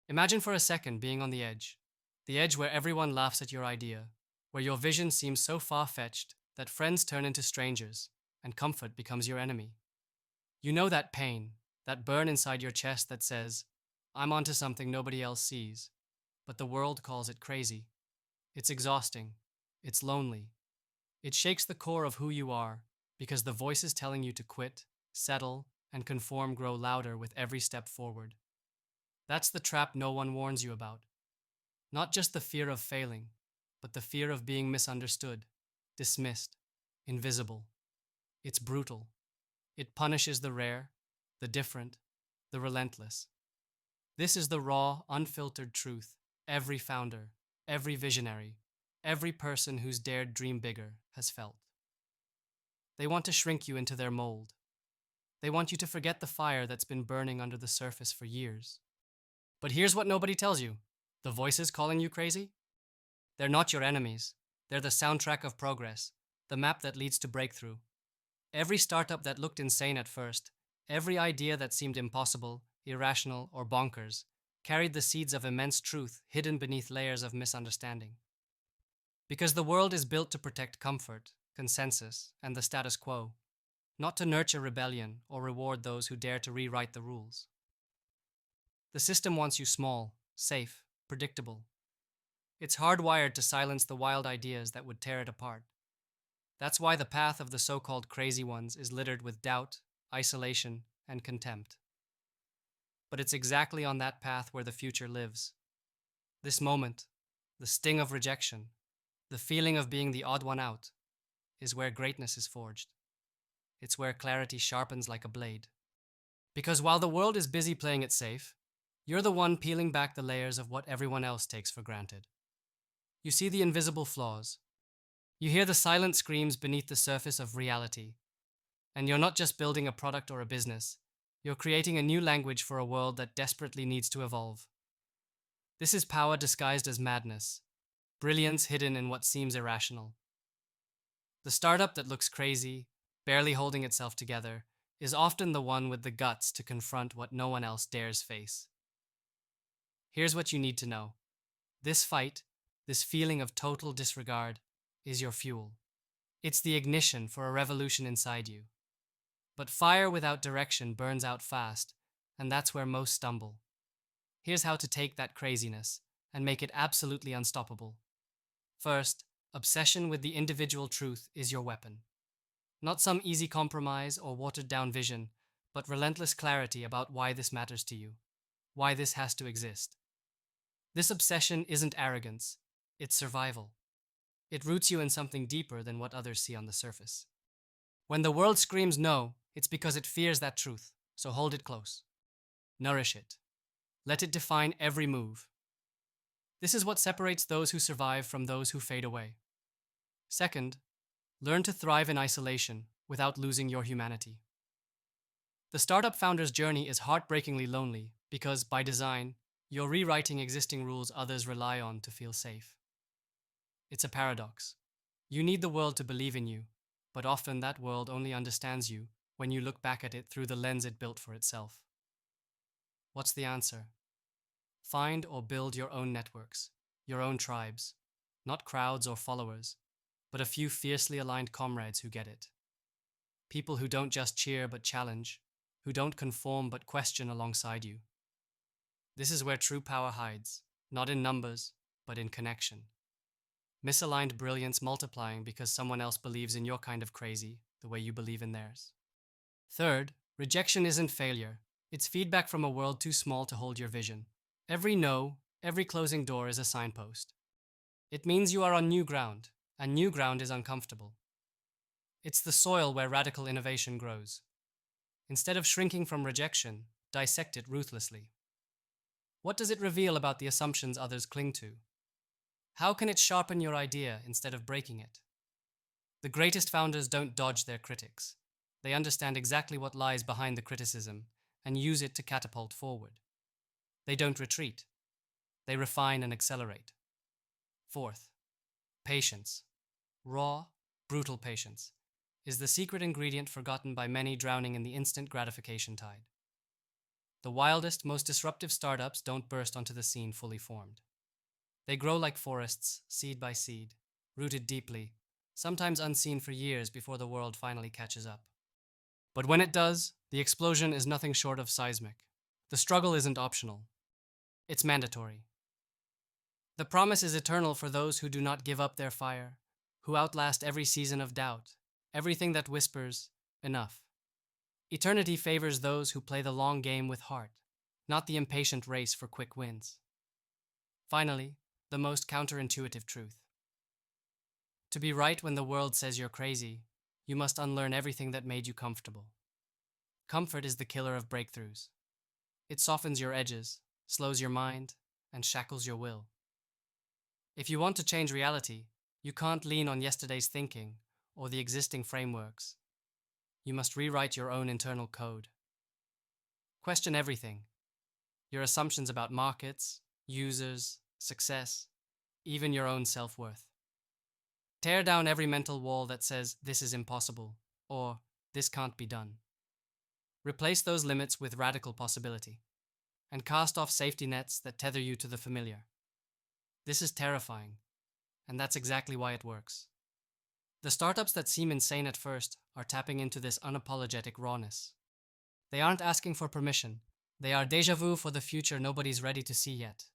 Imagine for a second being on the edge where everyone laughs at your idea, where your vision seems so far fetched that friends turn into strangers and comfort becomes your enemy. You know that pain, that burn inside your chest that says, I'm onto something nobody else sees, but the world calls it crazy. It's exhausting. It's lonely. It shakes the core of who you are because the voices telling you to quit, settle, and conform grow louder with every step forward. That's the trap no one warns you about. Not just the fear of failing, but the fear of being misunderstood, dismissed, invisible. It's brutal. It punishes the rare, the different, the relentless. This is the raw, unfiltered truth every founder, every visionary, every person who's dared dream bigger has felt. They want to shrink you into their mold. They want you to forget the fire that's been burning under the surface for years. But here's what nobody tells you: the voices calling you crazy? They're not your enemies. They're the soundtrack of progress, the map that leads to breakthrough. Every startup that looked insane at first, every idea that seemed impossible, irrational, or bonkers, carried the seeds of immense truth hidden beneath layers of misunderstanding. Because the world is built to protect comfort, consensus, and the status quo, not to nurture rebellion or reward those who dare to rewrite the rules. The system wants you small, safe, predictable. It's hardwired to silence the wild ideas that would tear it apart. That's why the path of the so-called crazy ones is littered with doubt, isolation, and contempt. But it's exactly on that path where the future lives. This moment, the sting of rejection, the feeling of being the odd one out, is where greatness is forged. It's where clarity sharpens like a blade. Because while the world is busy playing it safe, you're the one peeling back the layers of what everyone else takes for granted. You see the invisible flaws. You hear the silent screams beneath the surface of reality. And you're not just building a product or a business, you're creating a new language for a world that desperately needs to evolve. This is power disguised as madness, brilliance hidden in what seems irrational. The startup that looks crazy, barely holding itself together, is often the one with the guts to confront what no one else dares face. Here's what you need to know. This fight, this feeling of total disregard, is your fuel. It's the ignition for a revolution inside you. But fire without direction burns out fast, and that's where most stumble. Here's how to take that craziness and make it absolutely unstoppable. First, obsession with the individual truth is your weapon. Not some easy compromise or watered down vision, but relentless clarity about why this matters to you, why this has to exist. This obsession isn't arrogance, it's survival. It roots you in something deeper than what others see on the surface. When the world screams no, it's because it fears that truth, so hold it close. Nourish it. Let it define every move. This is what separates those who survive from those who fade away. Second, learn to thrive in isolation without losing your humanity. The startup founder's journey is heartbreakingly lonely because, by design, you're rewriting existing rules others rely on to feel safe. It's a paradox. You need the world to believe in you, but often that world only understands you when you look back at it through the lens it built for itself. What's the answer? Find or build your own networks, your own tribes, not crowds or followers, but a few fiercely aligned comrades who get it. People who don't just cheer but challenge, who don't conform but question alongside you. This is where true power hides, not in numbers, but in connection. Misaligned brilliance multiplying because someone else believes in your kind of crazy the way you believe in theirs. Third, rejection isn't failure. It's feedback from a world too small to hold your vision. Every no, every closing door is a signpost. It means you are on new ground, and new ground is uncomfortable. It's the soil where radical innovation grows. Instead of shrinking from rejection, dissect it ruthlessly. What does it reveal about the assumptions others cling to? How can it sharpen your idea instead of breaking it? The greatest founders don't dodge their critics. They understand exactly what lies behind the criticism and use it to catapult forward. They don't retreat. They refine and accelerate. Fourth, patience. Raw, brutal patience is the secret ingredient forgotten by many drowning in the instant gratification tide. The wildest, most disruptive startups don't burst onto the scene fully formed. They grow like forests, seed by seed, rooted deeply, sometimes unseen for years before the world finally catches up. But when it does, the explosion is nothing short of seismic. The struggle isn't optional, it's mandatory. The promise is eternal for those who do not give up their fire, who outlast every season of doubt, everything that whispers, enough. Eternity favors those who play the long game with heart, not the impatient race for quick wins. Finally, the most counterintuitive truth. To be right when the world says you're crazy, you must unlearn everything that made you comfortable. Comfort is the killer of breakthroughs. It softens your edges, slows your mind, and shackles your will. If you want to change reality, you can't lean on yesterday's thinking or the existing frameworks. You must rewrite your own internal code. Question everything. Your assumptions about markets, users, success, even your own self-worth. Tear down every mental wall that says this is impossible or this can't be done. Replace those limits with radical possibility and cast off safety nets that tether you to the familiar. This is terrifying, and that's exactly why it works. The startups that seem insane at first are tapping into this unapologetic rawness. They aren't asking for permission. They are déjà vu for the future nobody's ready to see yet.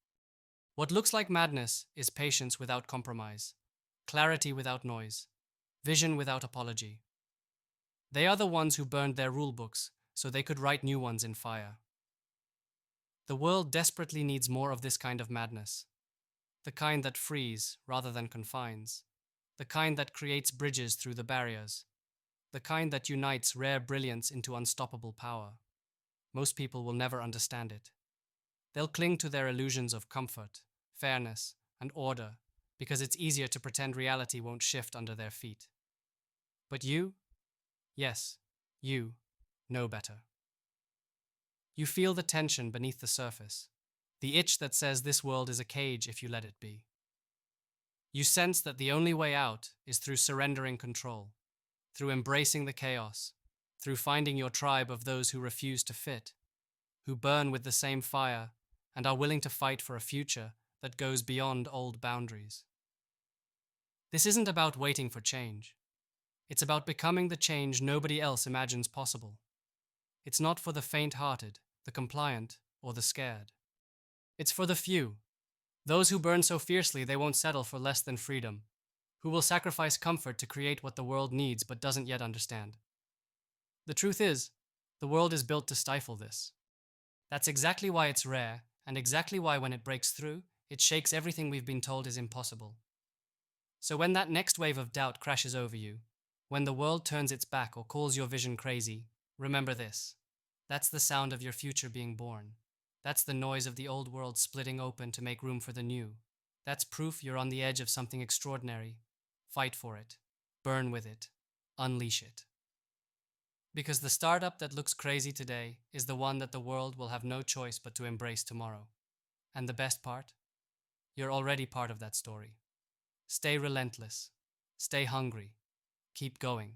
What looks like madness is patience without compromise, clarity without noise, vision without apology. They are the ones who burned their rule books so they could write new ones in fire. The world desperately needs more of this kind of madness. The kind that frees rather than confines. The kind that creates bridges through the barriers. The kind that unites rare brilliance into unstoppable power. Most people will never understand it. They'll cling to their illusions of comfort, fairness, and order because it's easier to pretend reality won't shift under their feet. But you, yes, you, know better. You feel the tension beneath the surface, the itch that says this world is a cage if you let it be. You sense that the only way out is through surrendering control, through embracing the chaos, through finding your tribe of those who refuse to fit, who burn with the same fire and are willing to fight for a future that goes beyond old boundaries. This isn't about waiting for change. It's about becoming the change nobody else imagines possible. It's not for the faint-hearted, the compliant, or the scared. It's for the few, those who burn so fiercely they won't settle for less than freedom, who will sacrifice comfort to create what the world needs but doesn't yet understand. The truth is, the world is built to stifle this. That's exactly why it's rare, and exactly why when it breaks through, it shakes everything we've been told is impossible. So when that next wave of doubt crashes over you, when the world turns its back or calls your vision crazy, remember this. That's the sound of your future being born. That's the noise of the old world splitting open to make room for the new. That's proof you're on the edge of something extraordinary. Fight for it. Burn with it. Unleash it. Because the startup that looks crazy today is the one that the world will have no choice but to embrace tomorrow. And the best part? You're already part of that story. Stay relentless. Stay hungry. Keep going.